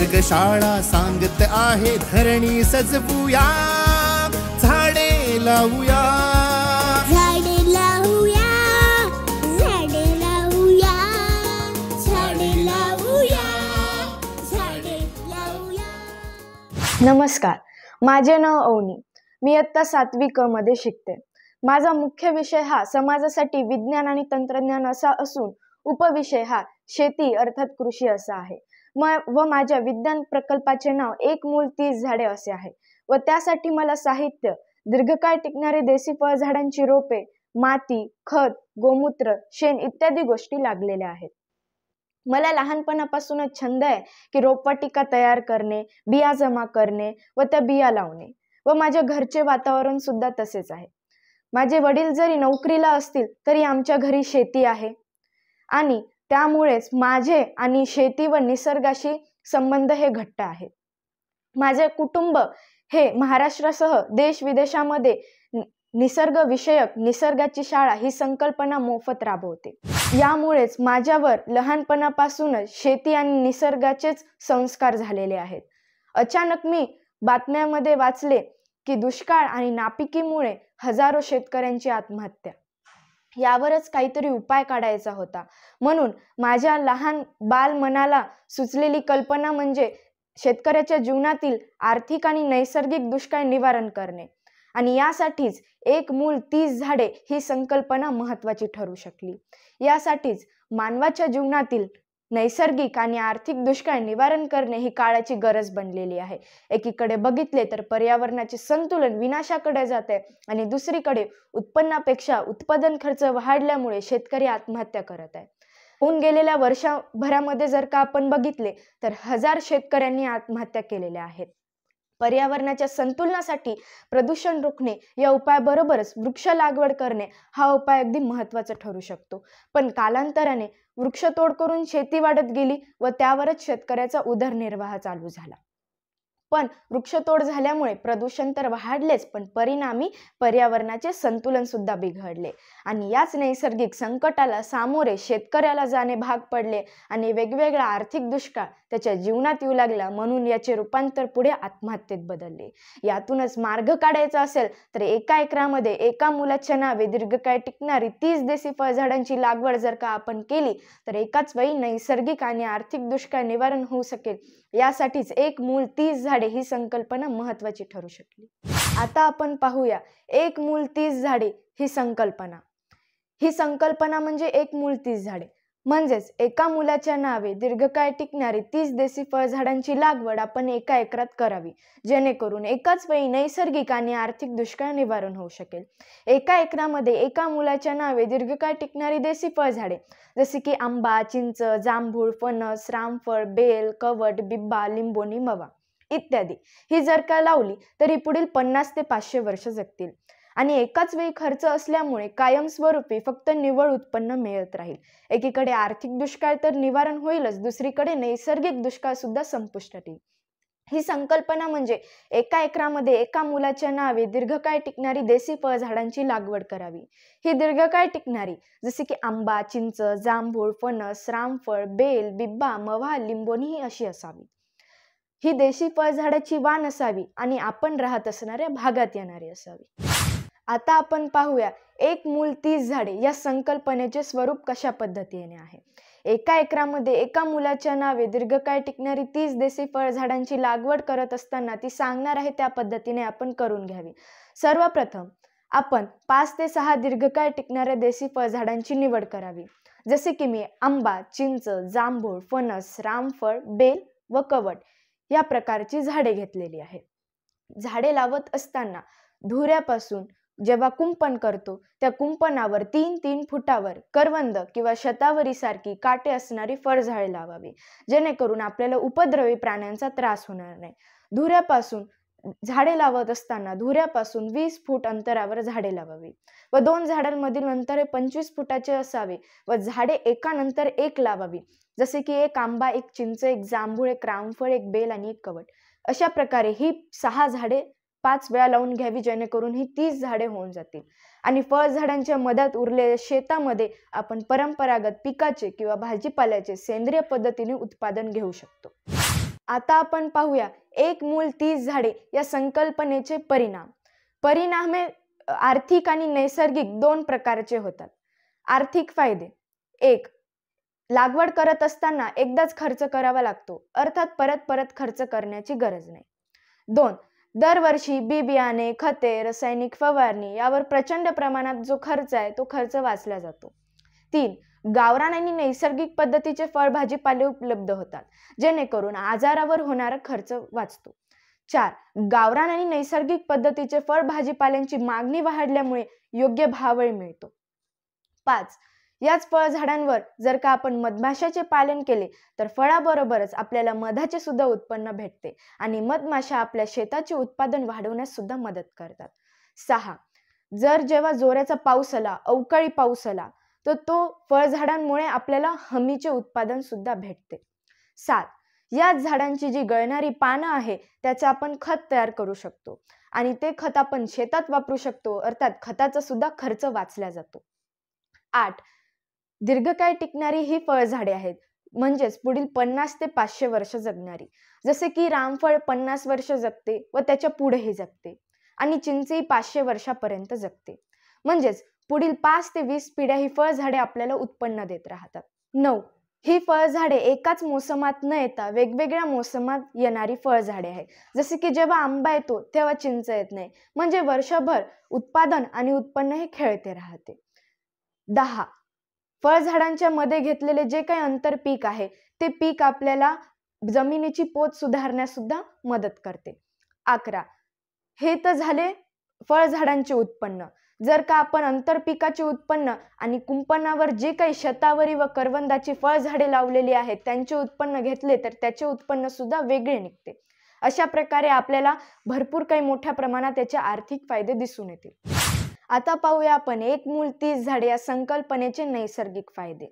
निसर्ग शाळा सांगत आहे धरणी सजवूया, झाडे लावूया, झाडे लावूया, झाडे लावूया, झाडे लावूया, झाडे लावूया। नमस्कार, माझे नाव अवनी। मी इयत्ता 7वी क मध्ये शिकते। माझा मुख्य विषय हा समाजासाठी विज्ञान आणि तंत्रज्ञान असा असून उपविषय हा शेती अर्थात कृषी असा आहे। व माझ्या विज्ञान प्रकल्पाचे नाव एक मूल 30 झाडे असे आहे व त्यासाठी मला साहित्य, दीर्घकाळ टिकणारी देशी फळझाडांची रोपे, माती, खत, गोमूत्र, शेण इत्यादी गोष्टी लागलेल्या आहेत। मला लहानपणापासूनच छंद आहे की रोपवाटिका तयार करणे, बिया जमा करणे व त्या बिया लावणे व माझ्या घरचे वातावरण सुद्धा तसेच आहे। माझे वडील जरी नोकरीला असतील तरी आमच्या घरी शेती आहे आणि त्यामुळेच माझे आणि शेती व निसर्गाशी संबंध हे घट्ट आहेत। माझे कुटुंब हे महाराष्ट्रासह देश विदेशामध्ये निसर्ग विषयक निसर्गाची शाळा ही संकल्पना मोफत राबवते। यामुळेच माझ्यावर लहानपणापासूनच शेती आणि निसर्गाचेच संस्कार झालेले आहेत। अचानक मी बातम्यांमध्ये वाचले की दुष्काळ आणि नापिकीमुळे हजारो शेतकऱ्यांची आत्महत्या। यावरच काहीतरी उपाय काढायचा होता, म्हणून माझ्या लहान बाल मनाला सुचलेली कल्पना म्हणजे शेतकऱ्याच्या जीवनातील आर्थिक आणि नैसर्गिक दुष्काळ निवारण करणे आणि यासाठीच एक मूल 30 झाडे ही संकल्पना महत्त्वाची ठरू शकली। यासाठीच मानवाच्या जीवनातील नैसर्गिक आणि आर्थिक दुष्काळ निवारण करणे ही काळाची गरज बनलेली आहे। एकीकडे बघितले तर पर्यावरणाचे संतुलन विनाशाकडे जाते आणि दुसरीकडे उत्पन्नापेक्षा उत्पादन खर्च वाढल्यामुळे शेतकरी आत्महत्या करत आहे। होऊन गेलेल्या वर्षभरामध्ये जर का आपण बघितले तर 1000 शेतकऱ्यांनी आत्महत्या केलेल्या आहेत। पर्यावरणाच्या संतुलनासाठी प्रदूषण रोखणे या उपायाबरोबरच वृक्ष लागवड करणे हा उपाय अगदी महत्त्वाचा ठरू शकतो। पण कालांतराने वृक्षतोड करून शेती वाढत गेली व त्यावरच शेतकऱ्याचा उदरनिर्वाह चालू झाला। पण वृक्षतोड झाल्यामुळे प्रदूषण तर वाढलेच, पण परिणामी पर्यावरणाचे संतुलन सुद्धा बिघडले आणि याच नैसर्गिक संकटाला सामोरे शेतकऱ्याला जाणे भाग पडले आणि वेगवेगळा आर्थिक दुष्काळ त्याच्या जीवनात येऊ लागला, म्हणून याचे रूपांतर पुढे आत्महत्येत बदलले। यातूनच मार्ग काढायचा असेल तर एका एकरामध्ये एका मुलाच्या नावे दीर्घकाळ टिकणारी 30 देशी फळझाडांची लागवड जर का आपण केली तर एकाच वेळी नैसर्गिक आणि आर्थिक दुष्काळ निवारण होऊ शकेल। यासाठीच एक मूल 30 झाडे ही संकल्पना महत्त्वाची ठरू शकली। आता आपण पाहूया एक मूल 30 झाडे ही संकल्पना। ही संकल्पना म्हणजे एक मूल 30 झाडे म्हणजेच एका मुलाच्या नावे दीर्घकाळ टिकणारी 30 देशी फळझाडांची लागवड आपण एका एकरात करावी, जेणेकरून एकाच वेळी नैसर्गिक आणि आर्थिक दुष्काळ निवारण होऊ शकेल। एका एकरामध्ये एका मुलाच्या नावे दीर्घकाळ टिकणारी देशी फळझाडे जसे की आंबा, चिंच, जांभूळ, फणस, रामफळ, बेल, कवट, बिब्बा, लिंबोणी, मवा इत्यादी ही जर का लावली तरी पुढील 50 ते 500 वर्ष जगतील आणि एकाच वेळी खर्च असल्यामुळे कायमस्वरूपी फक्त निव्वळ उत्पन्न मिळत राहील। एकीकडे आर्थिक दुष्काळ तर निवारण होईलच, दुसरीकडे नैसर्गिक दुष्काळ सुद्धा संपुष्टात येईल। ही संकल्पना म्हणजे एका एकरामध्ये एका मुलाच्या नावे दीर्घकाळ टिकणारी देशी फळझाडांची लागवड करावी। ही दीर्घकाळ टिकणारी जसे की आंबा, चिंच, जांभूळ, फणस, रामफळ, बेल, बिब्बा, मवा, लिंबोणी ही अशी असावी। ही देशी फळझाडाची वाण असावी आणि आपण राहत असणाऱ्या भागात येणारी असावी। आता आपण पाहूया एक मूल 30 झाडे या संकल्पनेचे स्वरूप कशा पद्धतीने आहे। एका एकरामध्ये एका मुलाच्या नावे दीर्घकाळ टिकणारी 30 देशी फळझाडांची लागवड करत असताना ती सांगणार आहे त्या पद्धतीने आपण करून घ्यावी। सर्वप्रथम आपण 5 ते 6 दीर्घकाळ टिकणाऱ्या देशी फळझाडांची निवड करावी, जसे की मी आंबा, चिंच, जांभूळ, फणस, रामफळ, बेल व कवट या प्रकारची झाडे घेतलेली आहेत। झाडे लावत असताना धुऱ्यापासून जेव्हा कुंपण करतो त्या कुंपणावर 3-3 फुटावर करवंद किंवा शतावरीसारखी काटे असणारी फळझाडे लावावी, जेणेकरून आपल्याला उपद्रवी प्राण्यांचा त्रास होणार नाही। धुऱ्यापासून झाडे लावत असताना धुऱ्यापासून 20 फूट अंतरावर झाडे लावावी व 2 झाडांमधील अंतर हे 25 फुटाचे असावे व झाडे एकानंतर एक लावावी, जसे की एक आंबा, एक चिंच, एक जांभूळ, एक रामफळ, एक बेल आणि एक कवट। अशा प्रकारे ही 6 झाडे 5 वेळा लावून घ्यावी, जेणेकरून ही 30 झाडे होऊन जातील आणि फळझाडांच्या मधात उरलेल्या शेतामध्ये आपण परंपरागत पिकाचे किंवा भाजीपाल्याचे सेंद्रिय पद्धतीने उत्पादन घेऊ शकतो। आता आपण पाहूया एक मूल 30 झाडे या संकल्पनेचे परिणाम. परिणाम हे आर्थिक आणि नैसर्गिक दोन प्रकारचे होतात. आर्थिक फायदे: 1. लागवड करत असताना एकदाच खर्च करावा लागतो, अर्थात परत परत खर्च करण्याची गरज नाही. 2. दरवर्षी बी बियाणे, खते, रासायनिक फवारणी यावर प्रचंड प्रमाणात जो खर्च आहे तो खर्च वाचला जातो. 3. गावरान आणि नैसर्गिक पद्धतीचे फळभाजीपाले उपलब्ध होतात, जेणेकरून आजारावर होणारा खर्च वाचतो. 4. गावरान आणि नैसर्गिक पद्धतीचे फळभाजीपाल्यांची मागणी वाढल्यामुळे योग्य भावही मिळतो. 5. याच फळझाडांवर जर का आपण मधमाशाचे पालन केले तर फळाबरोबरच आपल्याला मधाचे सुद्धा उत्पन्न भेटते आणि मधमाशा आपल्या शेताचे उत्पादन वाढवण्यास सुद्धा मदत करतात. 6. जेव्हा जोराचा पाऊस आला, अवकाळी पाऊस आला, तर तो फळझाडांमुळे आपल्याला हमीचे उत्पादन सुद्धा भेटते. 7. याच झाडांची जी गळणारी पानं आहे त्याचं आपण खत तयार करू शकतो आणि ते खत आपण शेतात वापरू शकतो, अर्थात खताचा सुद्धा खर्च वाचला जातो. 8. दीर्घकाळ टिकणारी ही फळझाडे आहेत, म्हणजेच पुढील 50 ते 500 वर्ष जगणारी. जसे की रामफळ 50 वर्ष जगते व त्याच्या पुढेही जगते आणि चिंचेही 500 वर्षापर्यंत जगते. म्हणजेच पुढील 5 ते 20 पिढ्या ही फळझाडे आपल्याला उत्पन्न देत राहतात. 9. ही फळझाडे एकाच मोसमात न येता वेगवेगळ्या मोसमात येणारी फळझाडे आहेत. जसे की जेव्हा आंबा येतो तेव्हा चिंच येत नाही, म्हणजे वर्षभर उत्पादन आणि उत्पन्न हे खेळते राहते. 10. फळझाडांच्या मध्ये घेतलेले जे काही आंतर पीक आहे ते पीक आपल्याला जमिनीची पोत सुधारण्यास सुद्धा मदत करते. 11. हे तर झाले फळझाडांचे उत्पन्न. जर का आपण आंतरपिकाचे उत्पन्न आणि कुंपणावर जे काही शतावरी व करवंदाची फळझाडे लावलेली आहेत त्यांचे उत्पन्न घेतले तर त्याचे उत्पन्न सुद्धा वेगळे निघते. अशा प्रकारे आपल्याला भरपूर काही मोठ्या प्रमाणात त्याचे आर्थिक फायदे दिसून येतील. आता पाहूया आपण एक मूल 30 झाडे या संकल्पनेचे नैसर्गिक फायदे.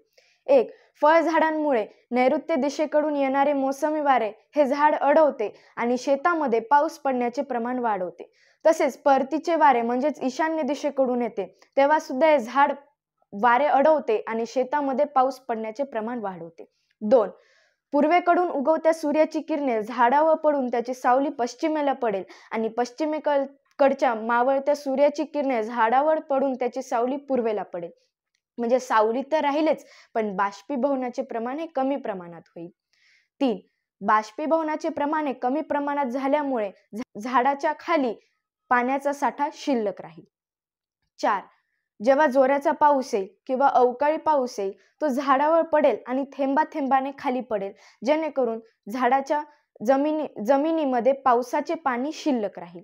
1. फळझाडांमुळे नैऋत्य दिशेकडून येणारे मोसमी वारे हे झाड अडवते आणि शेतामध्ये पाऊस पडण्याचे प्रमाण वाढवते. तसेच परतीचे वारे म्हणजेच ईशान्य दिशेकडून येते तेव्हा सुद्धा हे झाड वारे अडवते आणि शेतामध्ये पाऊस पडण्याचे प्रमाण वाढवते. 2. पूर्वेकडून उगवत्या सूर्याची किरणे झाडावर पडून त्याची सावली पश्चिमेला पडेल आणि पश्चिमेकडच्या मावळत्या सूर्याची किरणे झाडावर पडून त्याची सावली पूर्वेला पडेल. म्हणजे सावली तर राहिलेच, पण बाष्पीभवनाचे प्रमाण हे कमी प्रमाणात होईल. 3. बाष्पीभवनाचे प्रमाण हे कमी प्रमाणात झाल्यामुळे झाडाच्या खाली पाण्याचा साठा शिल्लक राहील. 4. जेव्हा जोराचा पाऊस येईल किंवा अवकाळी पाऊस येईल तो झाडावर पडेल आणि थेंबाथेंबाने खाली पडेल, जेणेकरून झाडाच्या जमिनीमध्ये पावसाचे पाणी शिल्लक राहील.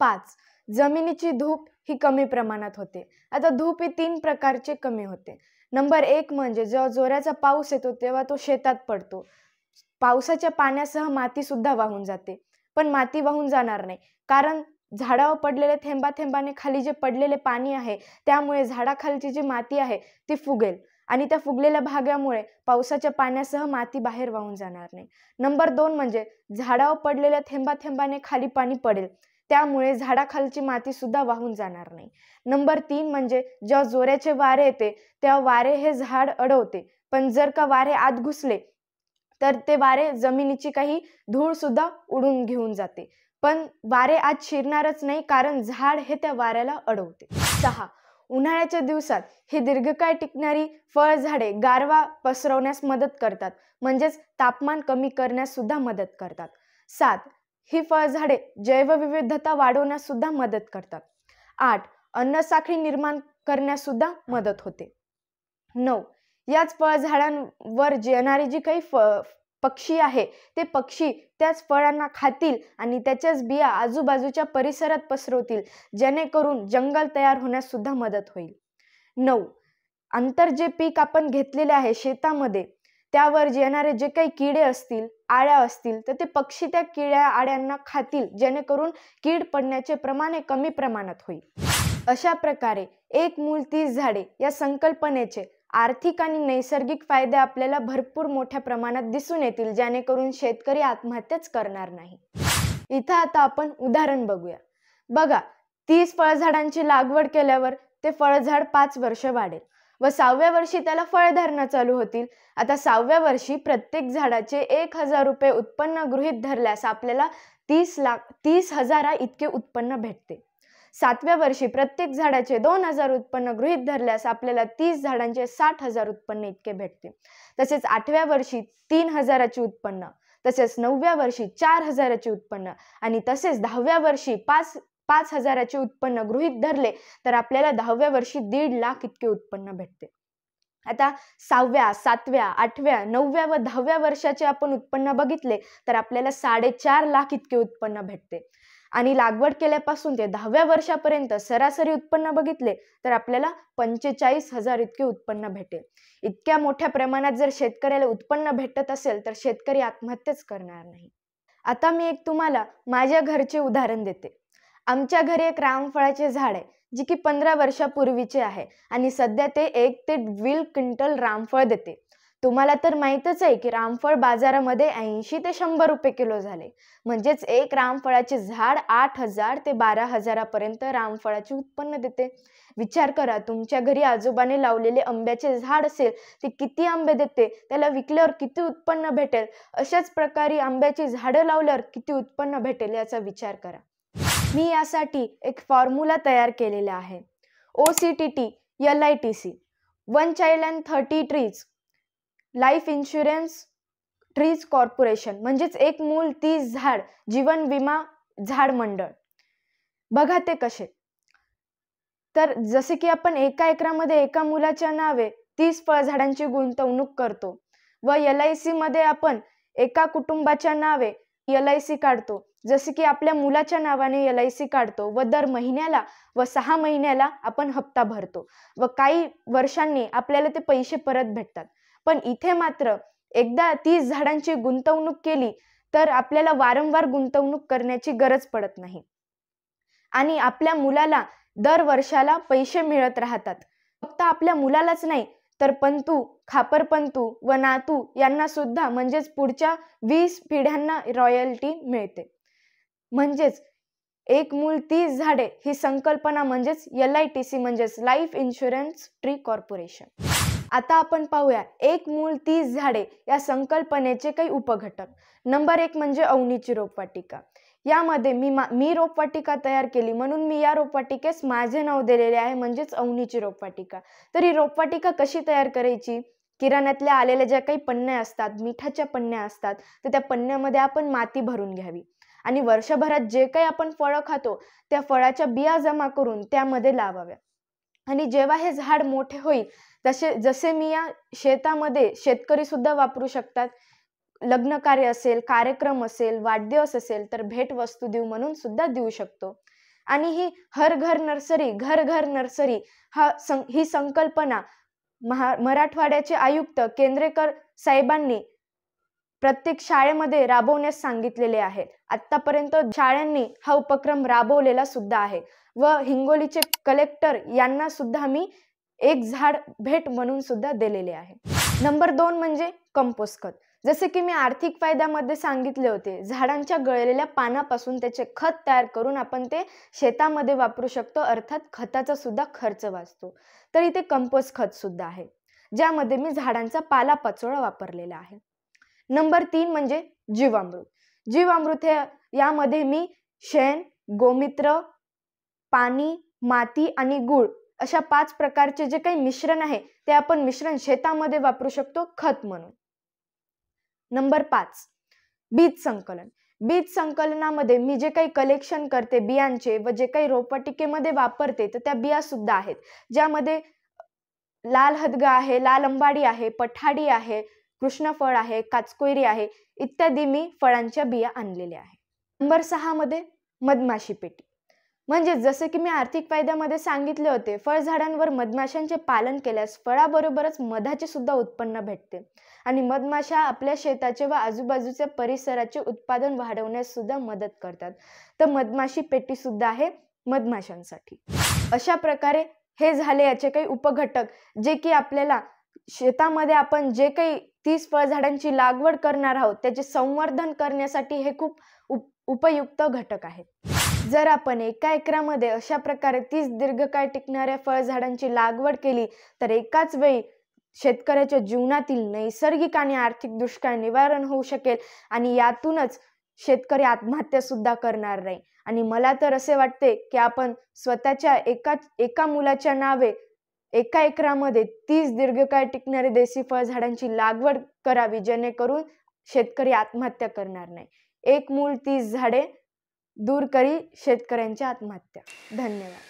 5. जमिनीची धूप ही कमी प्रमाणात होते. आता धूप ही 3 प्रकारचे कमी होते. नंबर 1 म्हणजे जेव्हा जोराचा पाऊस येतो तेव्हा तो शेतात पडतो. पावसाच्या पाण्यासह माती सुद्धा वाहून जाते, पण माती वाहून जाणार नाही, कारण झाडावर पडलेले थेंबाथेंबाने खाली जे पडलेले पाणी आहे त्यामुळे झाडाखालची जी माती आहे ती फुगेल आणि त्या फुगलेल्या भागामुळे पावसाच्या पाण्यासह माती बाहेर वाहून जाणार नाही. नंबर 2 म्हणजे झाडावर पडलेल्या थेंबाथेंबाने खाली पाणी पडेल, त्यामुळे झाडाखालची माती सुद्धा वाहून जाणार नाही. नंबर 3 म्हणजे जेव्हा जोराचे वारे येते तेव्हा वारे हे झाड अडवते, पण जर का वारे आत घुसले तर ते वारे जमिनीची काही धूळ सुद्धा उडून घेऊन जाते, पण वारे आत शिरणारच नाही, कारण झाड हे त्या वाऱ्याला अडवते. 6. उन्हाळ्याच्या दिवसात ही दीर्घकाळ टिकणारी फळझाडे गारवा पसरवण्यास मदत करतात, म्हणजेच तापमान कमी करण्यास सुद्धा मदत करतात. 7. ही फळझाडे जैवविविधता वाढवण्यास सुद्धा मदत करतात. 8. अन्नसाखळी निर्माण करण्यास सुद्धा मदत होते. 9. याच फळझाडांवर येणारी जी काही पक्षी आहे ते पक्षी त्याच फळांना खातील आणि त्याच्याच बिया आजूबाजूच्या परिसरात पसरवतील, जेणेकरून जंगल तयार होण्यास सुद्धा मदत होईल. 9. आंतर जे पीक आपण घेतलेले आहे शेतामध्ये त्यावर येणारे जे काही किडे असतील, आळ्या असतील, तर ते पक्षी त्या किड्या आळ्यांना खातील, जेणेकरून कीड पडण्याचे प्रमाण कमी प्रमाणात होईल. अशा प्रकारे एक मूल 30 झाडे या संकल्पनेचे आर्थिक आणि नैसर्गिक फायदे आपल्याला भरपूर मोठ्या प्रमाणात दिसून येतील, जेणेकरून शेतकरी आत्महत्याच करणार नाही. इथं आता आपण उदाहरण बघूया. बघा, 30 फळझाडांची लागवड केल्यावर ते फळझाड 5 वर्ष वाढेल. व 6व्या वर्षी त्याला फळधारणा चालू होतील. आता 6व्या वर्षी प्रत्येक झाडाचे 1,000 रुपये उत्पन्न गृहीत धरल्यास आपल्याला 30,000 इतके उत्पन्न भेटते. 7व्या वर्षी प्रत्येक झाडाचे 2,000 उत्पन्न गृहीत धरल्यास आपल्याला 30 झाडांचे 60,000 उत्पन्न इतके भेटते. तसेच 8व्या वर्षी 3,000चे उत्पन्न, तसेच 9व्या वर्षी 4,000चे उत्पन्न आणि तसेच 10व्या वर्षी 5,000चे उत्पन्न गृहीत धरले तर आपल्याला 10व्या वर्षी 1.5 लाख इतके उत्पन्न भेटते. आता 6व्या, 7व्या, 8व्या, 9व्या व 10व्या वर्षाचे आपण उत्पन्न बघितले तर आपल्याला 4.5 लाख इतके उत्पन्न भेटते. आणि लागवड केल्यापासून ते 10व्या वर्षापर्यंत सरासरी उत्पन्न बघितले तर आपल्याला 45,000 इतके उत्पन्न भेटेल. इतक्या मोठ्या प्रमाणात जर शेतकऱ्याला उत्पन्न भेटत असेल तर शेतकरी आत्महत्याच करणार नाही. आता मी एक तुम्हाला माझ्या घरचे उदाहरण देते. आमच्या घरी एक रामफळाचे झाड आहे जे की 15 वर्षापूर्वीचे आहे आणि सध्या ते 1 ते 1.5 क्विंटल रामफळ देते. तुम्हाला तर माहीतच आहे की रामफळ बाजारामध्ये 80 ते 100 रुपये किलो झाले. म्हणजेच एक रामफळाचे झाड 8,000 ते 12,000 पर्यंत रामफळाचे उत्पन्न देते. विचार करा, तुमच्या घरी आजोबाने लावलेले आंब्याचे झाड असेल ते किती आंबे देते, त्याला विकल्यावर किती उत्पन्न भेटेल. अशाच प्रकारे आंब्याची झाडं लावल्यावर किती उत्पन्न भेटेल याचा विचार करा. मी यासाठी एक फॉर्म्युला तयार केलेला आहे. OCTT LITC, 1 child and 30 trees life insurance trees corporation, म्हणजेच एक मूल 30 झाड जीवन विमा झाड मंडळ. बघा ते कसे. तर जसे की आपण एका एकरामध्ये एका मुलाच्या नावे 30 फळझाडांची गुंतवणूक करतो व LIC मध्ये आपण एका कुटुंबाच्या नावे LIC काढतो. जसे की आपल्या मुलाच्या नावाने LIC काढतो व दर महिन्याला व 6 महिन्याला आपण हप्ता भरतो व काही वर्षांनी आपल्याला ते पैसे परत भेटतात. पण इथे मात्र एकदा 30 झाडांची गुंतवणूक केली तर आपल्याला वारंवार गुंतवणूक करण्याची गरज पडत नाही आणि आपल्या मुलाला दर वर्षाला पैसे मिळत राहतात. फक्त आपल्या मुलालाच नाही तर पंतू, खापरपंतू व नातू यांना सुद्धा, म्हणजेच पुढच्या 20 पिढ्यांना रॉयल्टी मिळते. म्हणजेच एक मूल 30 झाडे ही संकल्पना म्हणजेच LITC म्हणजेच लाईफ इन्शुरन्स ट्री कॉर्पोरेशन. आता आपण पाहूया एक मूल 30 झाडे या संकल्पनेचे काही उपघटक. नंबर 1 म्हणजे अवनीची रोपवाटिका. यामध्ये मी रोपवाटिका तयार केली म्हणून मी या रोपवाटिकेस माझे नाव दिलेले आहे, म्हणजेच अवनीची रोपवाटिका. तर ही रोपवाटिका कशी तयार करायची? किराण्यातल्या आलेल्या ज्या काही पन्न्या असतात, मिठाच्या पन्न्या असतात, तर त्या पन्न्यामध्ये आपण माती भरून घ्यावी आणि वर्षभरात जे काही आपण फळं खातो त्या फळाच्या बिया जमा करून त्यामध्ये लावाव्या. आणि जेव्हा हे झाड मोठे होईल जसे मी या शेतामध्ये शेतकरी सुद्धा वापरू शकतात. लग्न कार्य असेल, कार्यक्रम असेल, वाढदिवस असेल तर भेट वस्तू देऊ म्हणून सुद्धा देऊ शकतो. आणि ही घर घर नर्सरी ही संकल्पना मराठवाड्याचे आयुक्त केंद्रेकर साहेबांनी प्रत्येक शाळेमध्ये राबवण्यास सांगितलेले आहे. आतापर्यंत शाळांनी हा उपक्रम राबवलेला सुद्धा आहे व हिंगोलीचे कलेक्टर यांना सुद्धा मी एक झाड भेट म्हणून सुद्धा दिलेले आहे. नंबर 2 म्हणजे कंपोस्ट खत. जसे की मी आर्थिक फायद्यामध्ये सांगितले होते, झाडांच्या गळलेल्या पानापासून त्याचे खत तयार करून आपण ते शेतामध्ये वापरू शकतो, अर्थात खताचा सुद्धा खर्च वाचतो. तर इथे कंपोस्ट खत सुद्धा आहे ज्यामध्ये मी झाडांचा पालापाचोळा वापरलेला आहे. नंबर 3 म्हणजे जीवामृत. जीवामृत हे यामध्ये मी शेण, गोमित्र, पाणी, माती आणि गूळ अशा 5 प्रकारचे जे काही मिश्रण आहे ते आपण मिश्रण शेतामध्ये वापरू शकतो खत म्हणून. नंबर 5 बीज संकलन. बीज संकलनामध्ये मी जे काही कलेक्शन करते बियांचे व जे काही रोपवाटिकेमध्ये वापरते तर त्या बिया सुद्धा आहेत ज्यामध्ये लाल हदगा आहे, लाल अंबाडी आहे, पठाडी आहे, कृष्णफळ आहे, काचकोयरी आहे इत्यादी मी फळांच्या बिया आणलेल्या आहे. नंबर 6 मध्ये मधमाशी पेटी. म्हणजे जसे की मी आर्थिक फायद्यामध्ये सांगितले होते, फळझाडांवर मधमाशांचे पालन केल्यास फळाबरोबरच मधाचे सुद्धा उत्पन्न भेटते आणि मधमाशा आपल्या शेताचे व आजूबाजूच्या परिसराचे उत्पादन वाढवण्यास सुद्धा मदत करतात. तर मधमाशी पेटी सुद्धा आहे मधमाशांसाठी. अशा प्रकारे हे झाले याचे काही उपघटक जे की आपल्याला शेतामध्ये आपण जे काही 30 फळझाडांची लागवड करणार आहोत त्याचे संवर्धन करण्यासाठी हे खूप उपयुक्त घटक आहेत. जर आपण एका एकरामध्ये अशा प्रकारे 30 दीर्घकाळ टिकणाऱ्या फळझाडांची लागवड केली तर एकाच वेळी शेतकऱ्याच्या जीवनातील नैसर्गिक आणि आर्थिक दुष्काळ निवारण होऊ शकेल आणि यातूनच शेतकरी आत्महत्या सुद्धा करणार नाही. आणि मला तर असे वाटते की आपण स्वतःच्या एका मुलाच्या नावे एका एकरामध्ये 30 दीर्घकाळ टिकणारे देशी फळझाडांची लागवड करावी, जेणेकरून शेतकरी आत्महत्या करणार नाही. एक मूल 30 झाडे दूर करी शेतकऱ्यांच्या आत्महत्या. धन्यवाद.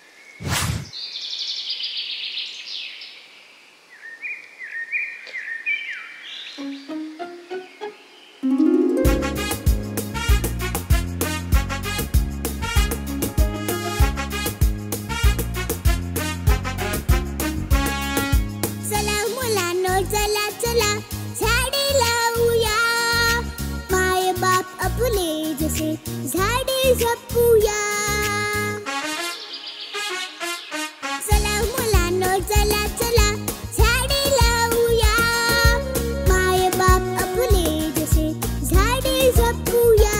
चला मुलांनो, चला चला झाडे लावूया. माय बाप आपले जसे झाडे जपूया. चला मुलांनो, चला चला झाडे लावूया. माय बाप आपले जसे झाडे जपूया.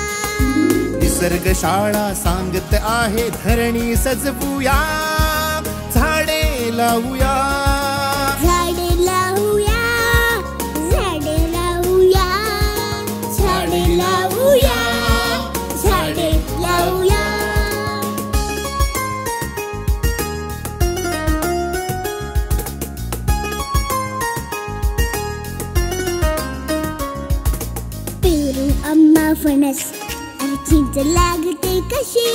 निसर्ग शाळा सांगत आहे धरणी सजवूया. झाडे लावूया. झाडे लावूया. झाडे लावूया. झाडे लावूया. झाडे लावूया. पेरू, आंबा, फणस आणि चिंच लागते कशी.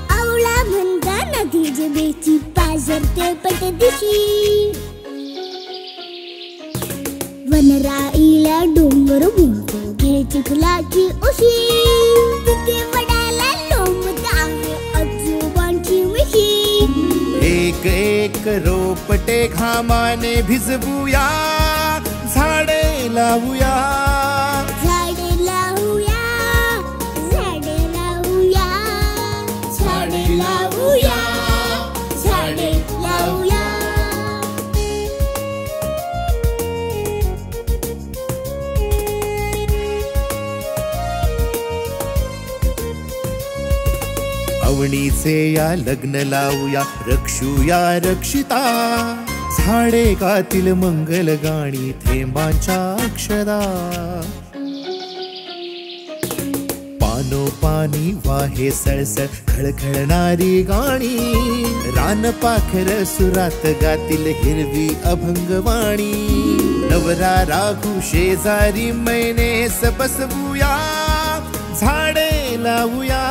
आवळा म्हणता नदी जबेची पाझरते पटदिशी. वनराईला डोंगर बोलतो घे चिखलाची उशी. तिथे वडाला लोंबत आहे आजोबांची मिशी. एक एक रोपटे घामाने भिजवूया. झाडे लावूया. झाडे लावूया. झाडे लावूया. झाडे लावूया. झाडे लावूया. अवणीचे या लग्न लावूया. रक्षूया रक्षिता. झाडे गातील मंगल गाणी थेंबांच्या अक्षरा. पानोपानी वाहे सळसळ खळखळणारी गाणी. रानपाखर सुरात गातील हिरवी अभंगवाणी. नवरा राघू शेजारी मैनेस बसवूया. झाडे लावूया.